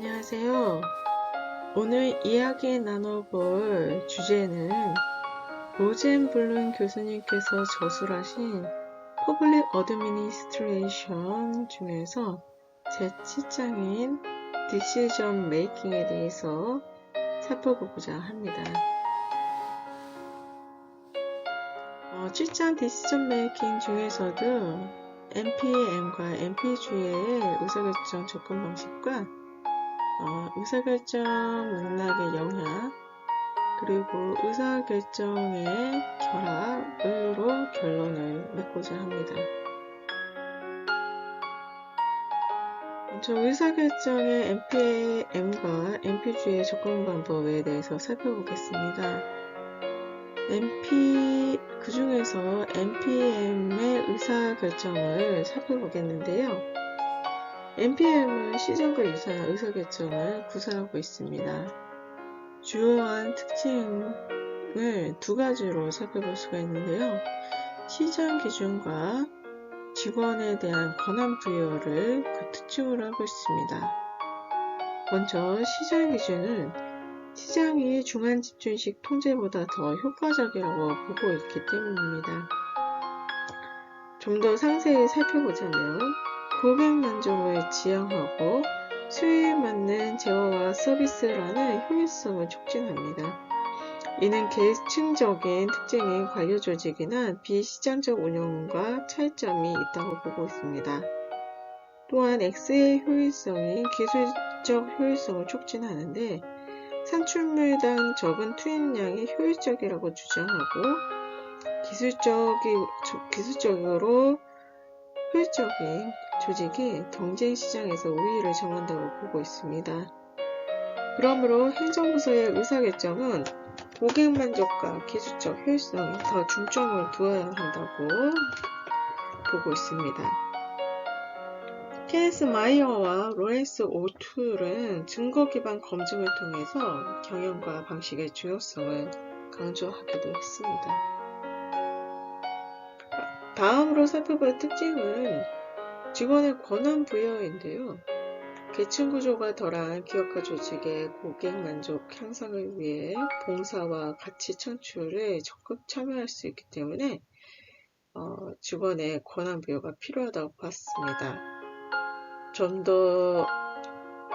안녕하세요. 오늘 이야기 나눠볼 주제는 로젠블룸 교수님께서 저술하신 Public Administration 중에서 제7장인 Decision Making에 대해서 살펴보고자 합니다. 7장 Decision Making 중에서도 NPM과 NPG의 의사결정 접근 방식과 의사결정 맥락의 영향, 그리고 의사결정의 결합으로 결론을 맺고자 합니다. 먼저 의사결정의 NPM과 NPG의 접근 방법에 대해서 살펴보겠습니다. 그 중에서 NPM의 의사결정을 살펴보겠는데요. NPM은 시정과 유사한 의사결정을 구사하고 있습니다. 주요한 특징을 두 가지로 살펴볼 수가 있는데요. 시정 기준과 직원에 대한 권한 부여를 그 특징으로 하고 있습니다. 먼저 시정 기준은 시장이 중간 집중식 통제보다 더 효과적이라고 보고 있기 때문입니다. 좀 더 상세히 살펴보자면 고객 만족을 지향하고 수요에 맞는 제어와 서비스라는 효율성을 촉진합니다. 이는 계층적인 특징인 관료 조직이나 비시장적 운영과 차이점이 있다고 보고 있습니다. 또한 X의 효율성인 기술적 효율성을 촉진하는데 산출물당 적은 투입량이 효율적이라고 주장하고 기술적으로 효율적인 조직이 경쟁 시장에서 우위를 점한다고 보고 있습니다. 그러므로 행정부서의 의사결정은 고객 만족과 기술적 효율성에 더 중점을 두어야 한다고 보고 있습니다. 케네스 마이어와 로렌스 오툴은 증거 기반 검증을 통해서 경영과 방식의 중요성을 강조하기도 했습니다. 다음으로 살펴볼 특징은 직원의 권한 부여인데요. 계층 구조가 덜한 기업가 조직의 고객 만족 향상을 위해 봉사와 가치 창출에 적극 참여할 수 있기 때문에 직원의 권한 부여가 필요하다고 봤습니다. 좀 더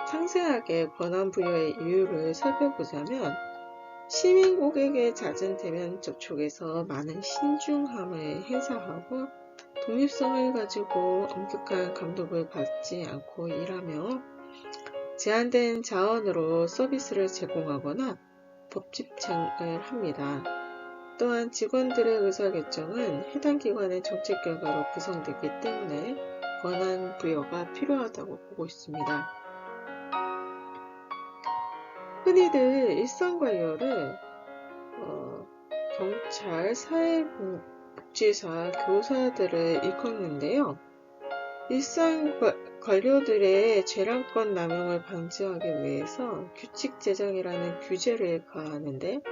상세하게 권한 부여의 이유를 살펴보자면 시민 고객의 잦은 대면 접촉에서 많은 신중함을 행사하고 독립성을 가지고 엄격한 감독을 받지 않고 일하며 제한된 자원으로 서비스를 제공하거나 법 집행을 합니다. 또한 직원들의 의사결정은 해당 기관의 정책 결과로 구성되기 때문에 권한 부여가 필요하다고 보고 있습니다. 흔히들 일상관료를 경찰, 사회복지사, 교사들을 일컫는데요. 일상관료들의 재량권 남용을 방지하기 위해서 규칙 제정이라는 규제를 가하는데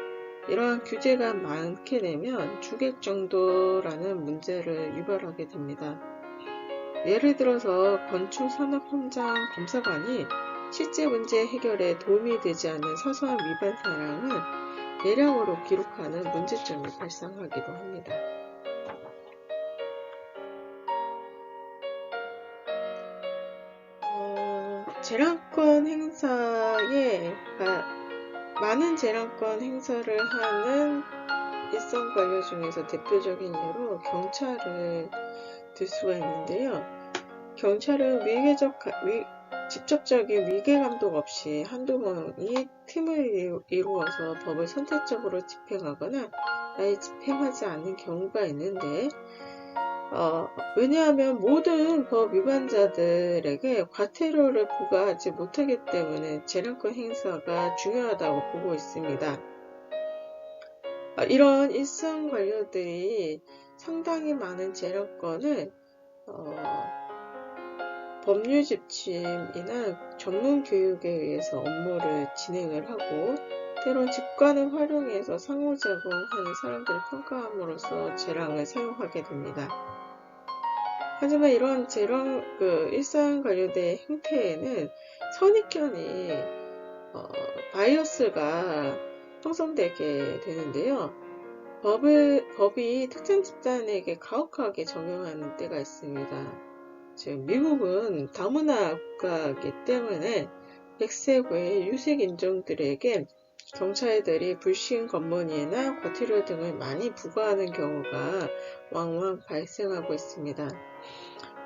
이러한 규제가 많게 되면 주객정도라는 문제를 유발하게 됩니다. 예를 들어서 건축산업 현장 검사관이 실제 문제 해결에 도움이 되지 않는 사소한 위반 사항을 대량으로 기록하는 문제점이 발생하기도 합니다. 많은 재량권 행사를 하는 일선관료 중에서 대표적인 예로 경찰을 들 수가 있는데요. 경찰은 직접적인 위계 감독 없이 한두 번이 팀을 이루어서 법을 선택적으로 집행하거나 아예 집행하지 않는 경우가 있는데 왜냐하면 모든 법 위반자들에게 과태료를 부과하지 못하기 때문에 재량권 행사가 중요하다고 보고 있습니다. 이런 일선 관료들이 상당히 많은 재량권을 법률 지침이나 전문 교육에 의해서 업무를 진행을 하고 때론 직관을 활용해서 상호작용하는 사람들을 평가함으로써 재량을 사용하게 됩니다. 하지만 이런 일선 관료대의 행태에는 선입견이 바이어스가 형성되게 되는데요. 법이 특정 집단에게 가혹하게 적용하는 때가 있습니다. 즉 미국은 다문화 국가이기 때문에 100세 후에 유색 인종들에게 경찰들이 불신 검문이나 과태료 등을 많이 부과하는 경우가 왕왕 발생하고 있습니다.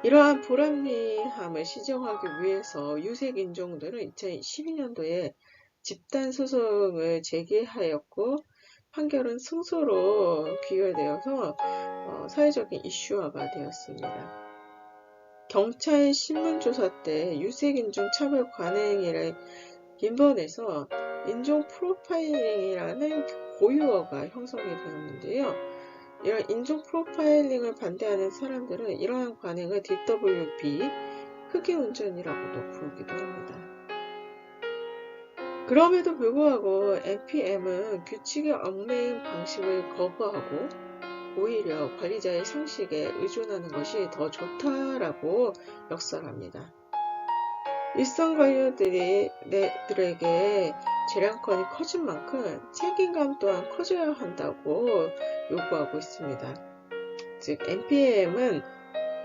이러한 불합리함을 시정하기 위해서 유색 인종들은 2012년도에 집단 소송을 제기하였고 판결은 승소로 귀결되어서 사회적인 이슈화가 되었습니다. 경찰 신문조사 때 유색인종 차별 관행이라는 인번에서 인종 프로파일링이라는 고유어가 형성이 되었는데요. 이런 인종 프로파일링을 반대하는 사람들은 이러한 관행을 DWB, 흑의운전이라고도 부르기도 합니다. 그럼에도 불구하고 NPM은 규칙에 얽매인 방식을 거부하고 오히려 관리자의 상식에 의존하는 것이 더 좋다라고 역설합니다. 일선 관료들에게 재량권이 커진 만큼 책임감 또한 커져야 한다고 요구하고 있습니다. 즉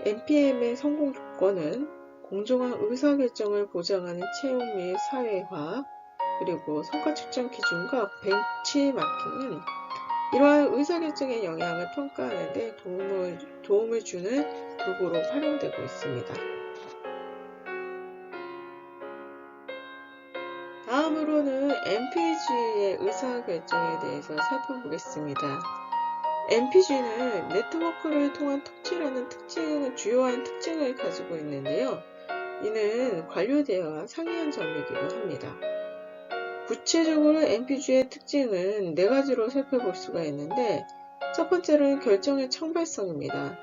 NPM의 성공 조건은 공정한 의사결정을 보장하는 채용 및 사회화, 그리고 성과 측정 기준과 벤치마킹은 이러한 의사결정의 영향을 평가하는 데 도움을 주는 도구로 활용되고 있습니다. 다음으로는 NPG의 의사결정에 대해서 살펴보겠습니다. NPG는 네트워크를 통한 통치라는 주요한 특징을 가지고 있는데요. 이는 관료 대화와 상이한 점이기도 합니다. 구체적으로 NPG의 특징은 4가지로 살펴볼 수가 있는데, 첫 번째로는 결정의 창발성입니다.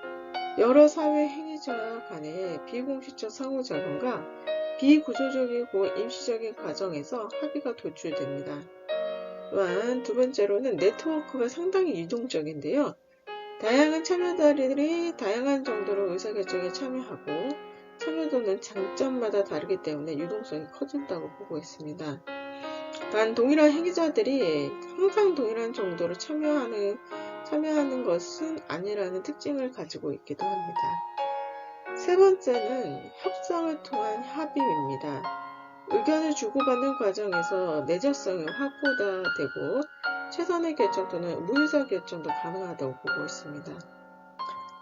여러 사회 행위자 간의 비공식적 상호작용과 비구조적이고 임시적인 과정에서 합의가 도출됩니다. 또한 두 번째로는 네트워크가 상당히 유동적인데요. 다양한 참여자들이 다양한 정도로 의사결정에 참여하고 참여도는 장점마다 다르기 때문에 유동성이 커진다고 보고 있습니다. 단 동일한 행위자들이 항상 동일한 정도로 참여하는 것은 아니라는 특징을 가지고 있기도 합니다. 세 번째는 협상을 통한 합의입니다. 의견을 주고받는 과정에서 내재성이 확보되고 최선의 결정 또는 무의사 결정도 가능하다고 보고 있습니다.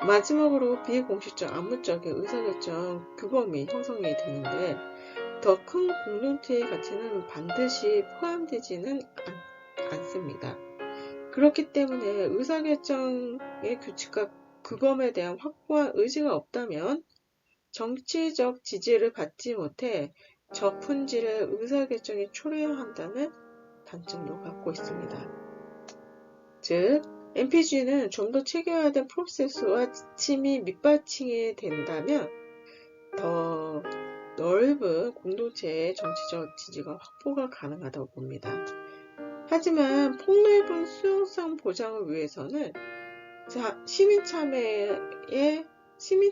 마지막으로 비공식적 암묵적인 의사결정 규범이 형성이 되는데 더 큰 공동체의 가치는 반드시 포함되지는 않습니다. 그렇기 때문에 의사결정의 규칙과 규범에 대한 확고한 의지가 없다면 정치적 지지를 받지 못해 저품질의 의사결정이 초래한다는 단점도 갖고 있습니다. 즉, NPG는 좀 더 체계화된 프로세스와 지침이 밑받침이 된다면 더 넓은 공동체의 정치적 지지가 확보가 가능하다고 봅니다. 하지만 폭넓은 수용성 보장을 위해서는 시민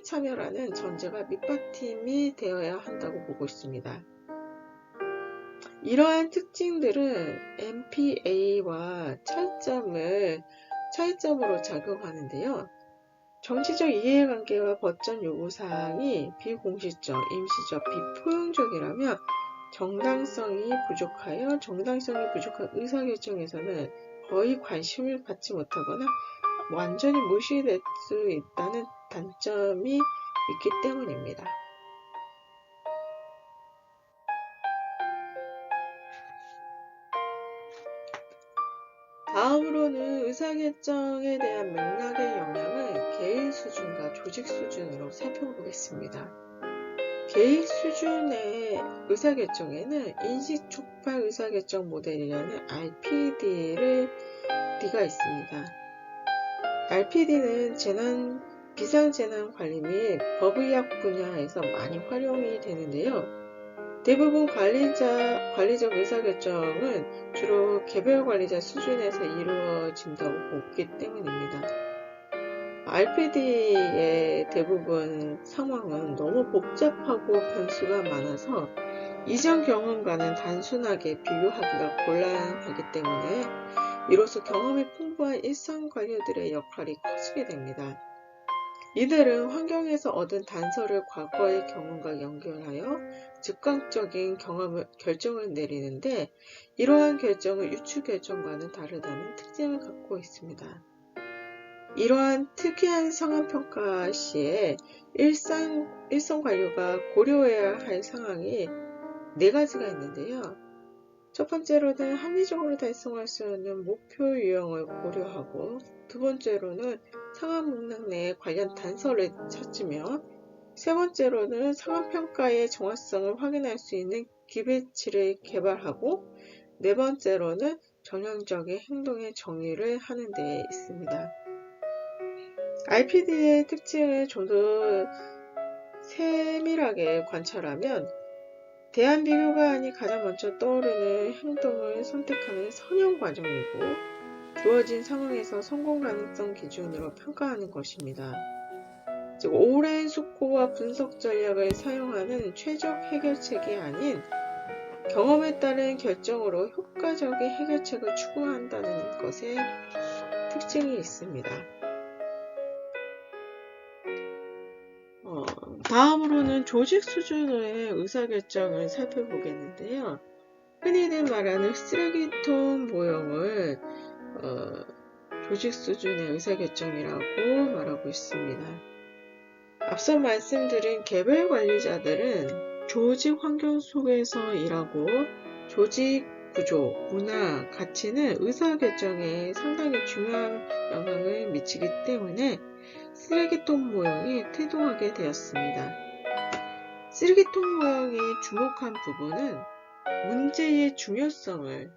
참여라는 전제가 밑받침이 되어야 한다고 보고 있습니다. 이러한 특징들은 NPA와 차이점으로 작용하는데요. 정치적 이해관계와 법전 요구사항이 비공식적, 임시적, 비포용적이라면 정당성이 부족한 의사결정에서는 거의 관심을 받지 못하거나 완전히 무시될 수 있다는 단점이 있기 때문입니다. 다음으로는 의사결정에 대한 맥락의 영향을 개인 수준과 조직 수준으로 살펴보겠습니다. 개인 수준의 의사결정에는 인식촉발 의사결정 모델이라는 RPD가 있습니다. RPD는 비상재난 관리 및 법의학 분야에서 많이 활용이 되는데요. 대부분 관리적 의사결정은 주로 개별 관리자 수준에서 이루어진다고 보기 때문입니다. RPD의 대부분 상황은 너무 복잡하고 변수가 많아서 이전 경험과는 단순하게 비교하기가 곤란하기 때문에 이로써 경험이 풍부한 일상 관료들의 역할이 커지게 됩니다. 이들은 환경에서 얻은 단서를 과거의 경험과 연결하여 즉각적인 결정을 내리는데, 이러한 결정은 유추 결정과는 다르다는 특징을 갖고 있습니다. 이러한 특이한 상황평가 시에 일선 관료가 고려해야 할 상황이 4가지가 있는데요. 첫 번째로는 합리적으로 달성할 수 있는 목표 유형을 고려하고, 두 번째로는 상황 맥락 내에 관련 단서를 찾으며, 세 번째로는 상황평가의 정확성을 확인할 수 있는 기배치를 개발하고, 네 번째로는 전형적인 행동의 정의를 하는 데 있습니다. RPD의 특징을 좀 더 세밀하게 관찰하면, 대안 비교가 아닌 가장 먼저 떠오르는 행동을 선택하는 선형 과정이고, 주어진 상황에서 성공 가능성 기준으로 평가하는 것입니다. 즉, 오랜 숙고와 분석 전략을 사용하는 최적 해결책이 아닌 경험에 따른 결정으로 효과적인 해결책을 추구한다는 것에 특징이 있습니다. 다음으로는 조직 수준의 의사결정을 살펴보겠는데요. 흔히들 말하는 쓰레기통 모형을 조직 수준의 의사결정이라고 말하고 있습니다. 앞서 말씀드린 개별 관리자들은 조직 환경 속에서 일하고 조직 구조, 문화, 가치는 의사결정에 상당히 중요한 영향을 미치기 때문에 쓰레기통 모형이 태동하게 되었습니다. 쓰레기통 모형이 주목한 부분은 문제의 중요성을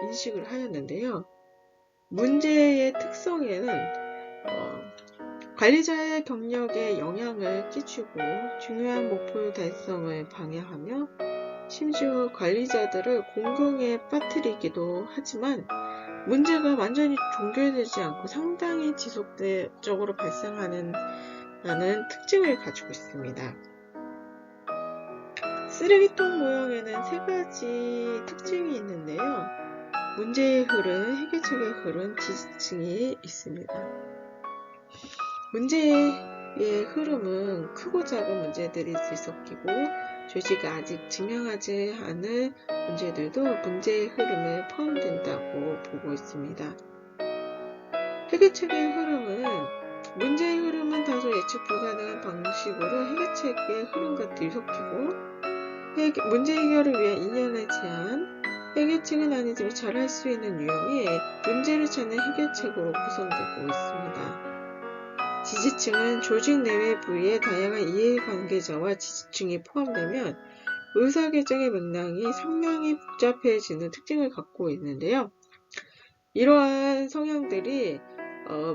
인식을 하였는데요. 문제의 특성에는 관리자의 경력에 영향을 끼치고 중요한 목표 달성을 방해하며 심지어 관리자들을 공경에 빠뜨리기도 하지만, 문제가 완전히 종결되지 않고 상당히 지속적으로 발생하는 특징을 가지고 있습니다. 쓰레기통 모형에는 3가지 특징이 있는데요. 문제의 흐름, 해결책의 흐름, 지지층이 있습니다. 문제의 흐름은 크고 작은 문제들이 뒤섞이고 조직이 아직 증명하지 않은 문제들도 문제의 흐름에 포함된다고 보고 있습니다. 해결책의 흐름은 문제의 흐름은 다소 예측 불가능한 방식으로 해결책의 흐름과 뒤섞이고, 문제 해결을 위한 인연의 제한, 해결책은 아니지만 잘할 수 있는 유형이 문제를 찾는 해결책으로 구성되고 있습니다. 지지층은 조직 내외 부위의 다양한 이해관계자와 지지층이 포함되면 의사결정의 맥락이 상당히 복잡해지는 특징을 갖고 있는데요. 이러한 성향들이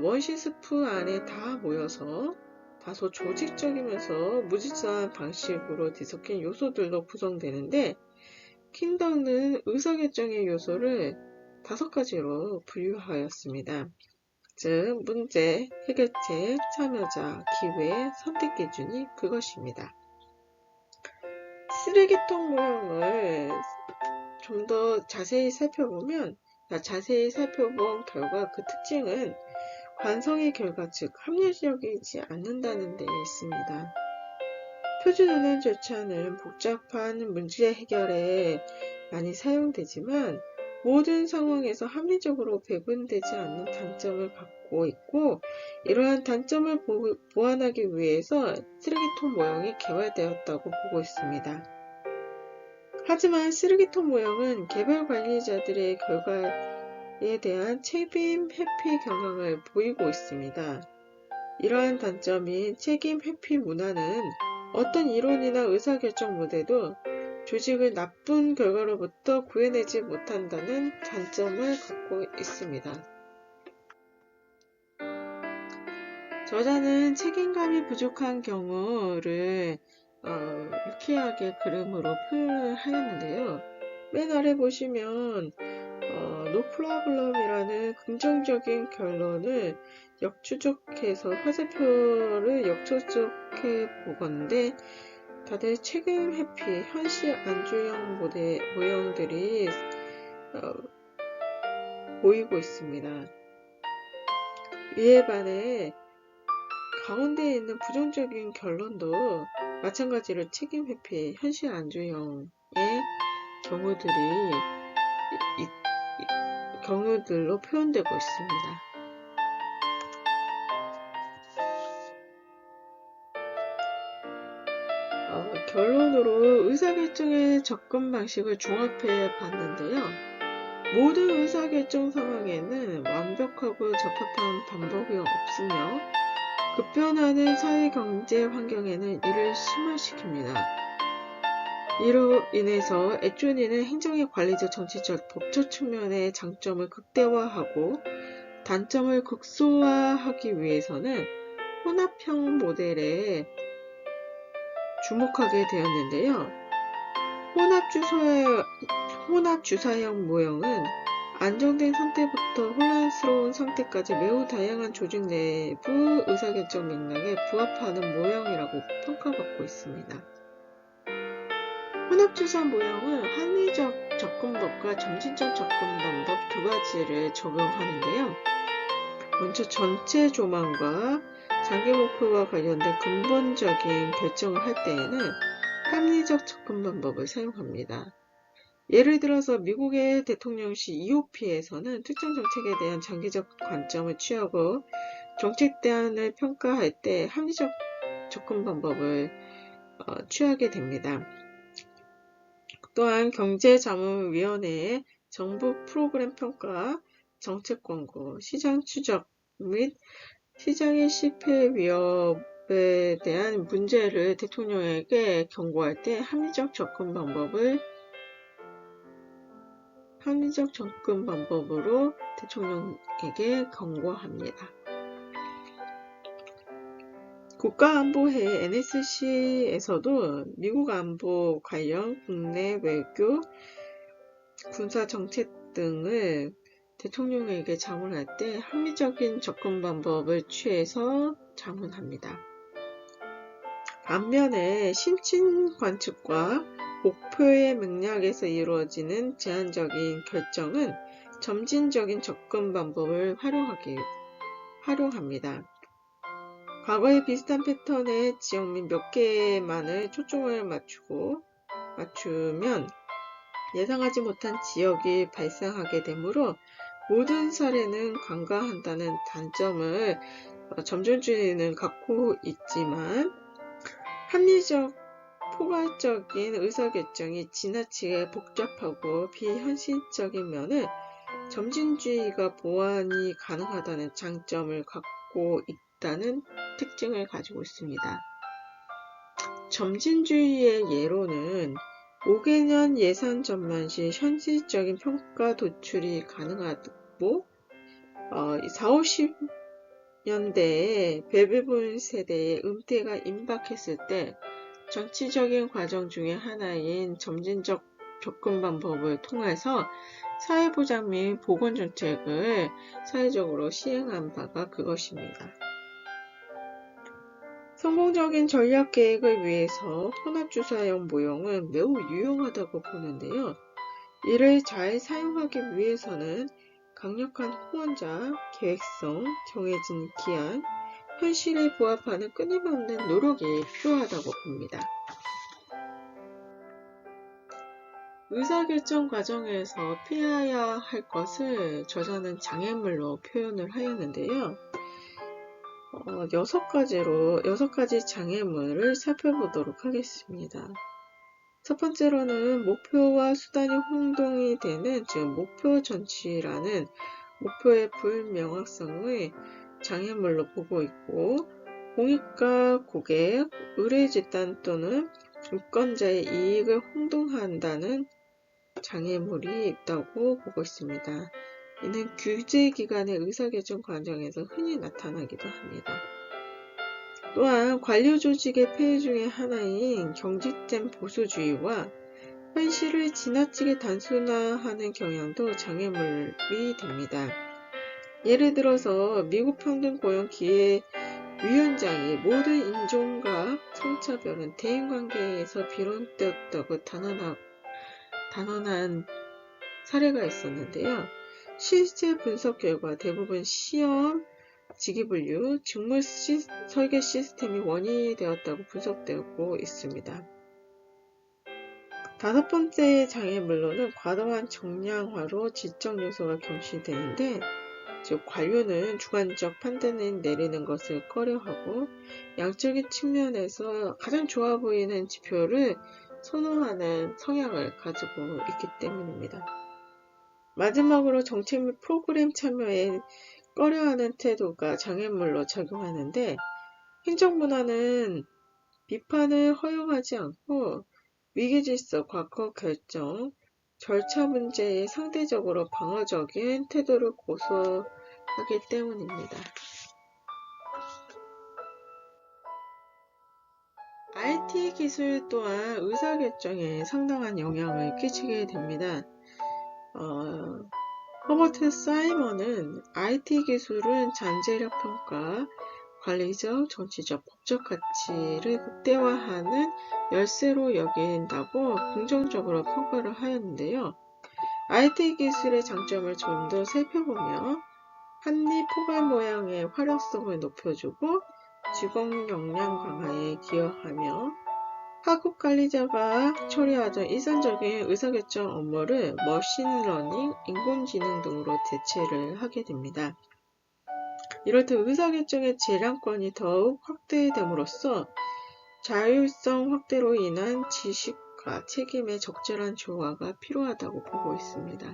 원시스프 안에 다 모여서 다소 조직적이면서 무질서한 방식으로 뒤섞인 요소들로 구성되는데, 킨덕는 의사결정의 요소를 5가지로 분류하였습니다. 즉, 문제, 해결책, 참여자, 기회, 선택 기준이 그것입니다. 쓰레기통 모형을 좀 더 자세히 살펴본 결과 그 특징은 관성의 결과, 즉 합리적이지 않는다는 데 있습니다. 표준은행 절차는 복잡한 문제 해결에 많이 사용되지만 모든 상황에서 합리적으로 배분되지 않는 단점을 갖고 있고, 이러한 단점을 보완하기 위해서 쓰레기통 모형이 개발되었다고 보고 있습니다. 하지만 쓰레기통 모형은 개별 관리자들의 결과에 대한 책임 회피 경향을 보이고 있습니다. 이러한 단점인 책임 회피 문화는 어떤 이론이나 의사결정 모델도 조직을 나쁜 결과로부터 구해내지 못한다는 단점을 갖고 있습니다. 저자는 책임감이 부족한 경우를 유쾌하게 그림으로 표현을 하였는데요. 맨 아래 보시면 no problem이라는 긍정적인 결론을 역추적해서 화살표를 역추적해 보건대, 다들 책임 회피, 현실 안주형 모형들이 보이고 있습니다. 이에 반해 가운데에 있는 부정적인 결론도 마찬가지로 책임 회피, 현실 안주형의 경우들로 표현되고 있습니다. 결론으로 의사결정의 접근 방식을 종합해 봤는데요. 모든 의사결정 상황에는 완벽하고 적합한 방법이 없으며 급변하는 사회 경제 환경에는 이를 심화시킵니다. 이로 인해서 애초에는 행정의 관리적, 정치적, 법적 측면의 장점을 극대화하고 단점을 극소화하기 위해서는 혼합형 모델에 주목하게 되었는데요. 혼합주사형 모형은 안정된 상태부터 혼란스러운 상태까지 매우 다양한 조직 내부 의사결정 맥락에 부합하는 모형이라고 평가받고 있습니다. 혼합주사 모형은 합리적 접근법과 점진적 접근방법 두 가지를 적용하는데요. 먼저 전체 조망과 장기 목표와 관련된 근본적인 결정을 할 때에는 합리적 접근 방법을 사용합니다. 예를 들어서 미국의 대통령실 EOP에서는 특정 정책에 대한 장기적 관점을 취하고 정책 대안을 평가할 때 합리적 접근 방법을 취하게 됩니다. 또한 경제자문위원회의 정부 프로그램 평가, 정책 권고, 시장 추적 및 시장의 실패 위협에 대한 문제를 대통령에게 경고할 때 합리적 접근 방법으로 대통령에게 경고합니다. 국가안보회 NSC에서도 미국 안보 관련 국내 외교, 군사정책 등을 대통령에게 자문할 때 합리적인 접근 방법을 취해서 자문합니다. 반면에 심층관측과 목표의 맥락에서 이루어지는 제한적인 결정은 점진적인 접근 방법을 활용합니다. 과거의 비슷한 패턴의 지역민 몇 개만을 초점을 맞추면 예상하지 못한 지역이 발생하게 되므로 모든 사례는 간과한다는 단점을 점진주의는 갖고 있지만 합리적, 포괄적인 의사결정이 지나치게 복잡하고 비현실적인 면은 점진주의가 보완이 가능하다는 장점을 갖고 있다는 특징을 가지고 있습니다. 점진주의의 예로는 5개년 예산 전만 시 현실적인 평가 도출이 가능하고 40-50년대에 베이비붐 세대의 은퇴가 임박했을 때 정치적인 과정 중에 하나인 점진적 접근 방법을 통해서 사회보장 및 보건정책을 사회적으로 시행한 바가 그것입니다. 성공적인 전략계획을 위해서 혼합주사형 모형은 매우 유용하다고 보는데요. 이를 잘 사용하기 위해서는 강력한 후원자, 계획성, 정해진 기한, 현실에 부합하는 끊임없는 노력이 필요하다고 봅니다. 의사결정 과정에서 피해야 할 것을 저자는 장애물로 표현을 하였는데요. 6가지 장애물을 살펴보도록 하겠습니다. 첫 번째로는 목표와 수단이 혼동이 되는, 즉 목표 전취라는 목표의 불명확성의 장애물로 보고 있고, 공익과 고객, 의뢰집단 또는 유권자의 이익을 혼동한다는 장애물이 있다고 보고 있습니다. 이는 규제기관의 의사결정 과정에서 흔히 나타나기도 합니다. 또한 관료조직의 폐해 중의 하나인 경직된 보수주의와 현실을 지나치게 단순화하는 경향도 장애물이 됩니다. 예를 들어서 미국 평등 고용 기회 위원장이 모든 인종과 성차별은 대인관계에서 비롯되었다고 단언한 사례가 있었는데요. 실제 분석 결과 대부분 시험, 직위분류, 직무 설계 시스템이 원인이 되었다고 분석되고 있습니다. 다섯 번째 장애물로는 과도한 정량화로 지적 요소가 경시되는데, 즉 관료는 주관적 판단을 내리는 것을 꺼려하고 양적인 측면에서 가장 좋아 보이는 지표를 선호하는 성향을 가지고 있기 때문입니다. 마지막으로 정책 및 프로그램 참여에 꺼려하는 태도가 장애물로 작용하는데, 행정문화는 비판을 허용하지 않고 위기질서, 과거 결정, 절차 문제에 상대적으로 방어적인 태도를 고수하기 때문입니다. IT 기술 또한 의사결정에 상당한 영향을 끼치게 됩니다. 허버트 사이먼은 IT 기술은 잠재력 평가, 관리적, 정치적, 법적 가치를 극대화하는 열쇠로 여긴다고 긍정적으로 평가를 하였는데요. IT 기술의 장점을 좀 더 살펴보며 한입 포괄 모양의 활용성을 높여주고 직원 역량 강화에 기여하며 학업 관리자가 처리하던 일상적인 의사결정 업무를 머신러닝, 인공지능 등으로 대체를 하게 됩니다. 이렇듯 의사결정의 재량권이 더욱 확대됨으로써 자율성 확대로 인한 지식과 책임의 적절한 조화가 필요하다고 보고 있습니다.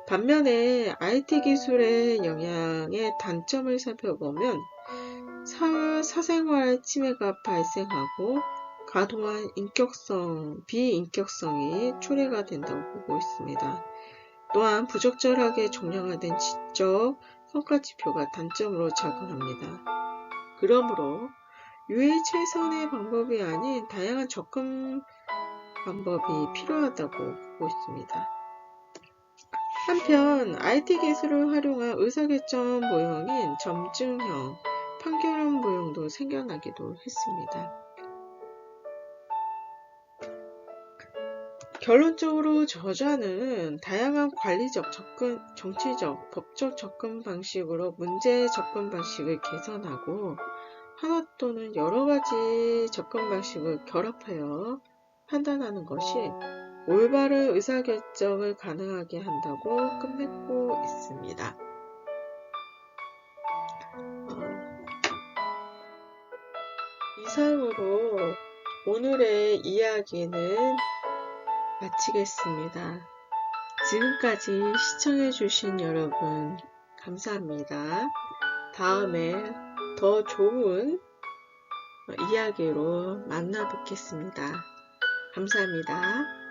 반면에 IT 기술의 영향의 단점을 살펴보면 사생활 침해가 발생하고 과도한 비인격성이 초래가 된다고 보고 있습니다. 또한 부적절하게 정량화된 지적 성과지표가 단점으로 작용합니다. 그러므로 유일 최선의 방법이 아닌 다양한 접근 방법이 필요하다고 보고 있습니다. 한편 IT 기술을 활용한 의사결정 모형인 점증형, 판결형 모형도 생겨나기도 했습니다. 결론적으로 저자는 다양한 관리적, 정치적, 법적 접근 방식으로 문제 접근 방식을 개선하고 하나 또는 여러 가지 접근 방식을 결합하여 판단하는 것이 올바른 의사결정을 가능하게 한다고 끝맺고 있습니다. 이상으로 오늘의 이야기는 마치겠습니다. 지금까지 시청해주신 여러분 감사합니다. 다음에 더 좋은 이야기로 만나 뵙겠습니다. 감사합니다.